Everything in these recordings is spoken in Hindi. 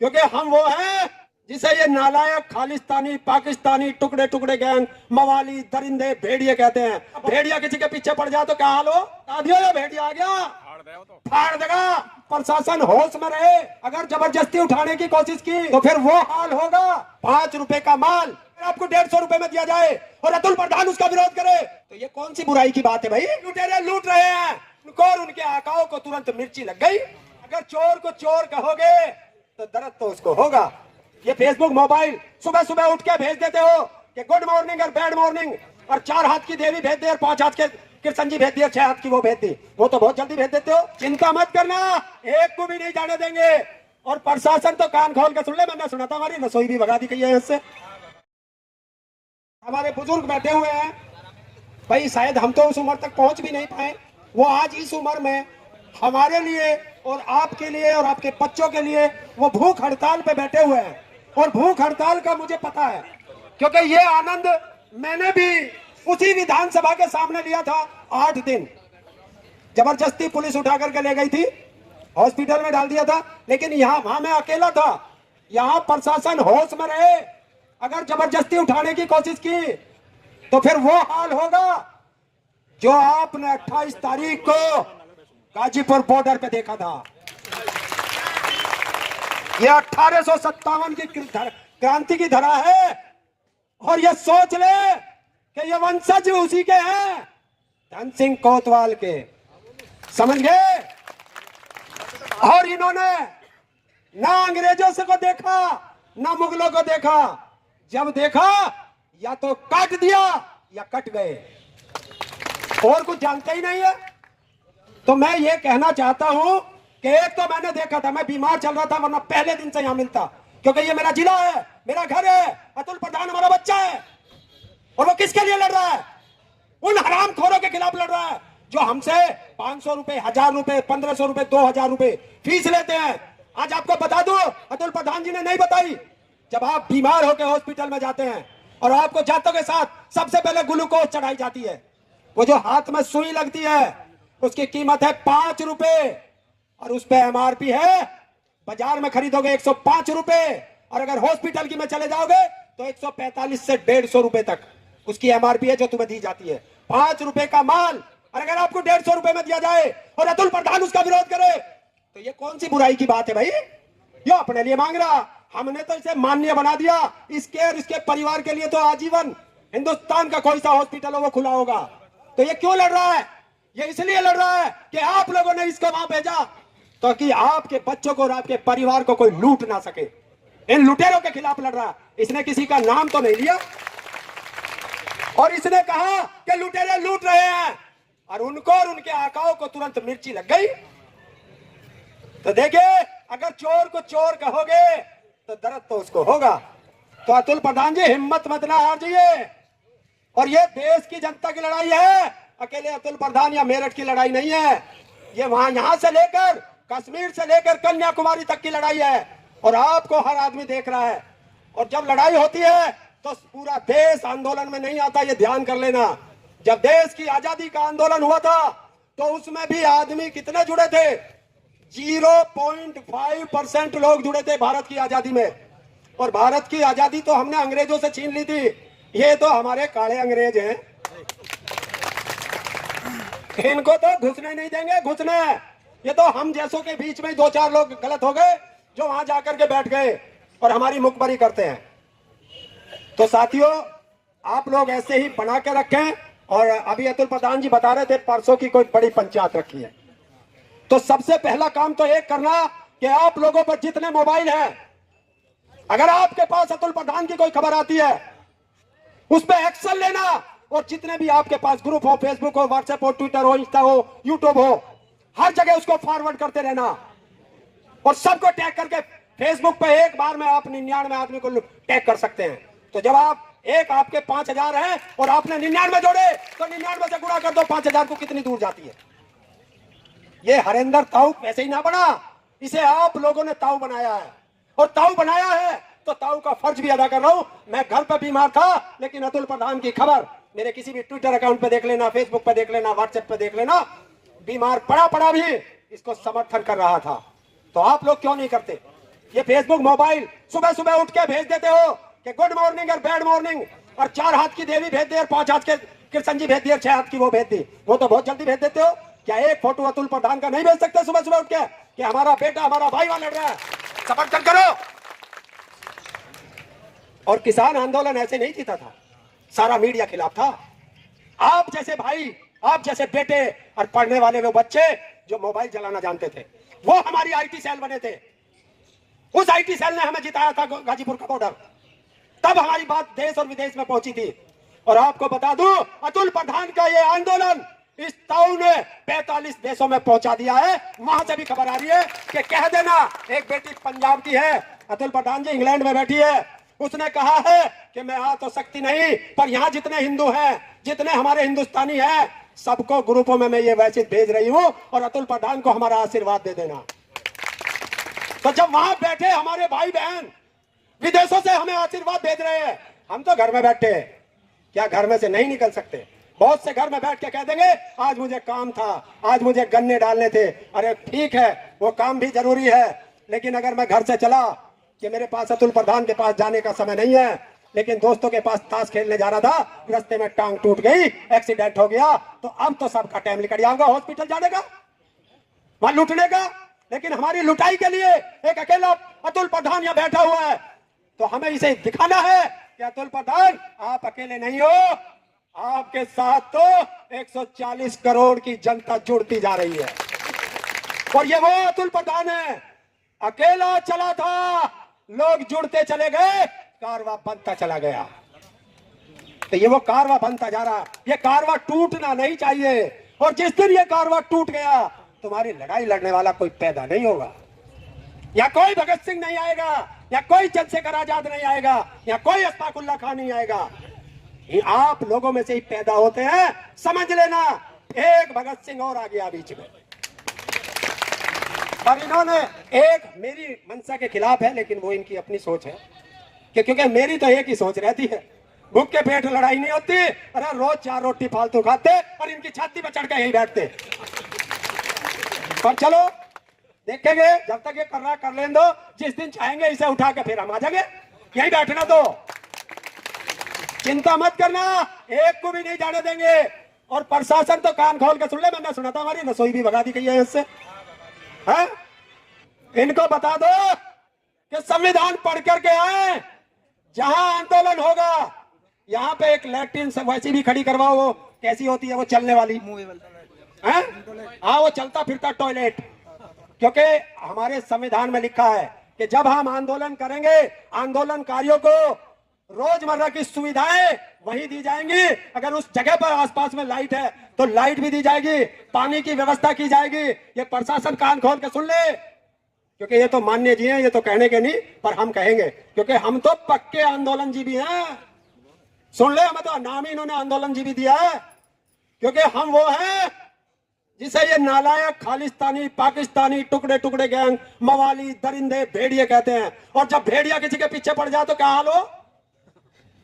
क्योंकि हम वो हैं जिसे ये नालायक खालिस्तानी पाकिस्तानी टुकड़े टुकड़े गैंग मवाली दरिंदे भेड़िए कहते हैं। भेड़िया किसी के पीछे पड़ जाए तो क्या हाल हो? आदियो या भेड़िया आ गया फाड़ देगा। प्रशासन होश में रहे। अगर जबरदस्ती उठाने की कोशिश की तो फिर वो हाल होगा। 5 रुपए का माल आपको 150 रुपए में दिया जाए और अतुल प्रधान उसका विरोध करे तो ये कौन सी बुराई की बात है भाई? लुटेरे लूट रहे हैं, उनको और उनके आकाओं को तुरंत मिर्ची लग गई। अगर चोर को चोर कहोगे तो दर्द तो उसको होगा। ये फेसबुक मोबाइल सुबह सुबह उठ के भेज देते हो कि गुड मॉर्निंग और बैड मॉर्निंग, और 4 हाथ की देवी भेज दी और 5 हाथ के कृष्ण जी भेज दिए, 6 हाथ की वो भेज दी। वो तो बहुत जल्दी भेज देते हो। चिंता मत करना, एक को भी नहीं जाने देंगे। और प्रशासन तो कान खोल के सुन ले। मैंने सुना था हमारी रसोई भी भगा दी गई है इससे। हमारे बुजुर्ग बैठे हुए हैं भाई, शायद हम तो उस उम्र तक पहुंच भी नहीं पाए। वो आज इस उम्र में हमारे लिए और आपके लिए और आपके बच्चों के लिए वो भूख हड़ताल पे बैठे हुए हैं। और भूख हड़ताल का मुझे पता है, क्योंकि ये आनंद मैंने भी उसी विधानसभा के सामने लिया था। 8 दिन जबरदस्ती पुलिस उठा करके ले गई थी, हॉस्पिटल में डाल दिया था। लेकिन वहां मैं अकेला था। यहाँ प्रशासन होश में रहे। अगर जबरदस्ती उठाने की कोशिश की तो फिर वो हाल होगा जो आपने 28 तारीख को गाजीपुर बॉर्डर पे देखा था। ये 1857 की क्रांति की धरा है। और ये सोच ले कि ये वंशज उसी के हैं, धन सिंह कोतवाल के। समझ गए? और इन्होंने ना अंग्रेजों से को देखा ना मुगलों को देखा। जब देखा या तो काट दिया या कट गए, और कुछ जानते ही नहीं है। तो मैं ये कहना चाहता हूं कि एक तो मैंने देखा था, मैं बीमार चल रहा था, वरना पहले दिन से यहां मिलता, क्योंकि ये मेरा जिला है, मेरा घर है। अतुल प्रधान हमारा बच्चा है। और वो किसके लिए लड़ रहा है? उन हरामखोरों के खिलाफ लड़ रहा है जो हमसे 500 रुपए, 1000 रुपए, 1500 रुपए, 2000 रुपए फीस लेते हैं। आज आपको बता दूं, अतुल प्रधान जी ने नहीं बताई, जब आप बीमार होकर हॉस्पिटल में जाते हैं और आपको जातों के साथ सबसे पहले ग्लूकोज चढ़ाई जाती है, वो जो हाथ में सुई लगती है उसकी कीमत है 5 रुपए, और उस पे एमआरपी है, बाजार में खरीदोगे 105 रुपए, और अगर हॉस्पिटल की में चले जाओगे तो 145 से 150 रुपए तक उसकी एमआरपी है जो तुम्हें दी जाती है। 5 रुपए का माल, और अगर आपको 150 रुपए में दिया जाए और अतुल प्रधान उसका विरोध करे तो ये कौन सी बुराई की बात है भाई? यो अपने लिए मांग रहा, हमने तो इसे मान्य बना दिया। इसके और इसके परिवार के लिए तो आजीवन हिंदुस्तान का कोई सा हॉस्पिटल हो वो खुला होगा। तो ये क्यों लड़ रहा है? ये इसलिए लड़ रहा है कि आप लोगों ने इसको वहां भेजा ताकि आपके बच्चों को और आपके परिवार को कोई लूट ना सके। इन लुटेरों के खिलाफ लड़ रहा है। इसने किसी का नाम तो नहीं लिया, और इसने कहा कि लुटेरे लूट रहे हैं, और उनको और उनके आकाओं को तुरंत मिर्ची लग गई। तो देखिए, अगर चोर को चोर कहोगे तो दर्द तो उसको होगा। तो अतुल प्रधान जी, हिम्मत मत ना हार जाइए। और ये देश की जनता की लड़ाई है, अकेले अतुल प्रधान या मेरठ की लड़ाई नहीं है। ये यहां से लेकर कश्मीर से लेकर कन्याकुमारी तक की लड़ाई है, और आपको हर आदमी देख रहा है। और जब लड़ाई होती है तो पूरा देश आंदोलन में नहीं आता, ये ध्यान कर लेना। जब देश की आजादी का आंदोलन हुआ था तो उसमें भी आदमी कितने जुड़े थे? 0.5% लोग जुड़े थे भारत की आजादी में। और भारत की आजादी तो हमने अंग्रेजों से छीन ली थी। ये तो हमारे काले अंग्रेज हैं, इनको तो घुसने नहीं देंगे। घुसने ये तो हम जैसों के बीच में 2-4 लोग गलत हो गए जो वहां जाकर के बैठ गए और हमारी मुखबरी करते हैं। तो साथियों, आप लोग ऐसे ही बना के रखें। और अभी अतुल प्रधान जी बता रहे थे परसों की कोई बड़ी पंचायत रखी है। तो सबसे पहला काम तो एक करना कि आप लोगों पर जितने मोबाइल हैं, अगर आपके पास अतुल प्रधान की कोई खबर आती है उस पर एक्शन लेना। और जितने भी आपके पास ग्रुप हो, फेसबुक हो, व्हाट्सएप हो, ट्विटर हो, इंस्टा हो, यूट्यूब हो, हर जगह उसको फॉरवर्ड करते रहना। और सबको टैग करके फेसबुक पे एक बार में आप 99 आदमी को टैग कर सकते हैं। तो जब आप आपके 5000 हैं और आपने 99 जोड़े तो 99 से गुणा कर दो, 5000 को कितनी दूर जाती है। ये हरेंद्र ताऊ ऐसे ही ना बना, इसे आप लोगों ने ताऊ बनाया है। और ताऊ बनाया है तो ताऊ का फर्ज भी अदा कर रहा हूं। मैं घर पे बीमार था, लेकिन अतुल प्रधान की खबर मेरे किसी भी ट्विटर अकाउंट पे देख लेना, फेसबुक पे देख लेना, व्हाट्सएप पे देख लेना। बीमार पड़ा भी इसको समर्थन कर रहा था। तो आप लोग क्यों नहीं करते? ये फेसबुक मोबाइल सुबह सुबह उठ के भेज देते हो कि गुड मॉर्निंग और बैड मॉर्निंग, और 4 हाथ की देवी भेज दी और 5 हाथ के कृष्ण जी भेज दी और 6 हाथ की वो भेज दी। वो तो बहुत जल्दी भेज देते हो। क्या एक फोटो अतुल प्रधान का नहीं भेज सकते सुबह सुबह उठ के कि हमारा बेटा हमारा भाई वहां लड़ रहा है, समर्थन करो। और किसान आंदोलन ऐसे नहीं जीता था, सारा मीडिया खिलाफ था। आप जैसे भाई, आप जैसे बेटे और पढ़ने वाले वो बच्चे जो मोबाइल चलाना जानते थे, वो हमारी आईटी सेल बने थे। उस आईटी सेल ने हमें जिताया था गाजीपुर का बॉर्डर। तब हमारी बात देश और विदेश में पहुंची थी। और आपको बता दूं, अतुल प्रधान का ये आंदोलन इस ताऊ ने 45 देशों में पहुंचा दिया है। वहां से भी खबर आ रही है कि कह देना, एक बेटी पंजाब की है, अतुल प्रधान जी इंग्लैंड में बैठी है, उसने कहा है कि मैं आ तो सकती नहीं, पर यहाँ जितने हिंदू हैं, जितने हमारे हिंदुस्तानी हैं, सबको ग्रुपों में मैं ये मैसेज भेज रही हूं और अतुल प्रधान को हमारा आशीर्वाद दे देना। तो जब वहां बैठे हमारे भाई बहन विदेशों से हमें आशीर्वाद भेज रहे हैं, हम तो घर में बैठे हैं। क्या घर में से नहीं निकल सकते? बहुत से घर में बैठ के कह देंगे आज मुझे काम था, आज मुझे गन्ने डालने थे। अरे ठीक है, वो काम भी जरूरी है, लेकिन अगर मैं घर से चला कि मेरे पास अतुल प्रधान के पास जाने का समय नहीं है, लेकिन दोस्तों के पास ताश खेलने जा रहा था, रास्ते में टांग टूट गई, एक्सीडेंट हो गया, तो अब तो सबका टाइम निकल जाऊंगा हॉस्पिटल जाने का, वहां लूटने का। लेकिन हमारी लुटाई के लिए एक अकेला अतुल प्रधान यहाँ बैठा हुआ है। तो हमें इसे दिखाना है कि अतुल प्रधान आप अकेले नहीं हो, आपके साथ तो 140 करोड़ की जनता जुड़ती जा रही है। और ये वो अतुल प्रधान है, अकेला चला था, लोग जुड़ते चले गए, कारवा बनता चला गया। तो ये वो कारवा बनता जा रहा, ये कारवा टूटना नहीं चाहिए। और जिस दिन ये कारवा टूट गया, तुम्हारी लड़ाई लड़ने वाला कोई पैदा नहीं होगा, या कोई भगत सिंह नहीं आएगा, या कोई चंद्रशेखर आजाद नहीं आएगा, या कोई अशफाकुल्ला खान नहीं आएगा। ये आप लोगों में से ही पैदा होते हैं, समझ लेना। एक भगत सिंह और आ गया बीच में, और इन्होंने एक मेरी मंशा के खिलाफ है, लेकिन वो इनकी अपनी सोच है कि क्योंकि मेरी तो एक ही सोच रहती है, भूख के पेट लड़ाई नहीं होती। अरे रोज 4 रोटी फालतू खाते और इनकी छाती पर चढ़ के यही बैठते। पर चलो देखेंगे, जब तक ये कर रहा कर लेने दो, जिस दिन चाहेंगे इसे उठा के फिर हम आ जाएंगे, यही बैठना दो, चिंता मत करना, एक को भी नहीं जाने देंगे। और प्रशासन तो कान खोल के सुन ले, मैंने सुना था हमारी रसोई भी भगा दी गई है इससे। है? इनको बता दो कि संविधान पढ़ करके आए, जहां आंदोलन होगा यहाँ पे एक लैट्रिन वैसी भी खड़ी करवाओ, वो कैसी होती है, वो चलने वाली है, हाँ वो चलता फिरता टॉयलेट। क्योंकि हमारे संविधान में लिखा है कि जब हम आंदोलन करेंगे, आंदोलनकारियों को रोजमर्रा की सुविधाएं वही दी जाएंगी। अगर उस जगह पर आसपास में लाइट है तो लाइट भी दी जाएगी, पानी की व्यवस्था की जाएगी। ये प्रशासन कान खोल के सुन ले, क्योंकि ये तो मान्य जी हैं, ये तो कहने के नहीं, पर हम कहेंगे क्योंकि हम तो पक्के आंदोलन जीवी हैं। सुन ले, हमें तो नाम ही इन्होंने आंदोलन जीवी दिया है, क्योंकि हम वो हैं जिसे ये नालायक खालिस्तानी पाकिस्तानी टुकड़े टुकड़े गैंग मवाली दरिंदे भेड़िए कहते हैं। और जब भेड़िया किसी के पीछे पड़ जाए तो क्या हाल हो,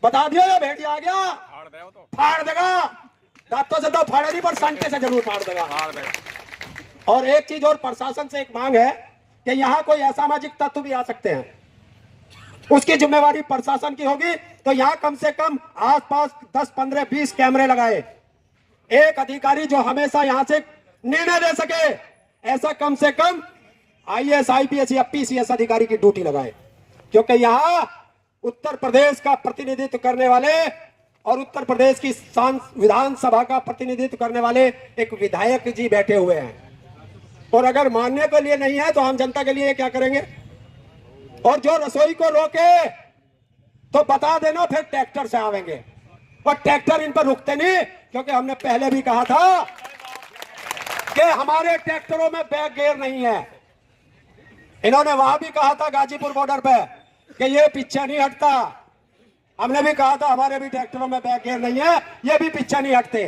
बता दियो, या भेड़िया आ गया फाड़ देगा, दांतों से तो फाड़े नहीं पर संटे से जरूर फाड़ देगा। और एक चीज और प्रशासन से एक मांग है कि यहाँ कोई असामाजिक तत्व भी आ सकते हैं, उसकी जिम्मेवारी प्रशासन की होगी। तो यहाँ कम से कम आसपास 10, 15, 20 कैमरे लगाए, एक अधिकारी जो हमेशा यहाँ से निर्णय दे सके, ऐसा कम से कम IAS, IPS या PCS अधिकारी की ड्यूटी लगाए। क्योंकि यहाँ उत्तर प्रदेश का प्रतिनिधित्व करने वाले और उत्तर प्रदेश की विधानसभा का प्रतिनिधित्व करने वाले एक विधायक जी बैठे हुए हैं, और अगर मानने के लिए नहीं है तो हम जनता के लिए क्या करेंगे। और जो रसोई को रोके तो बता देना, फिर ट्रैक्टर से आवेंगे, और ट्रैक्टर इन पर रुकते नहीं, क्योंकि हमने पहले भी कहा था कि हमारे ट्रैक्टरों में बैक गियर नहीं है। इन्होंने वहां भी कहा था गाजीपुर बॉर्डर पे कि ये पीछे नहीं हटता, हमने भी कहा था हमारे भी ट्रैक्टरों में बैक गियर नहीं है, ये भी पीछे नहीं हटते।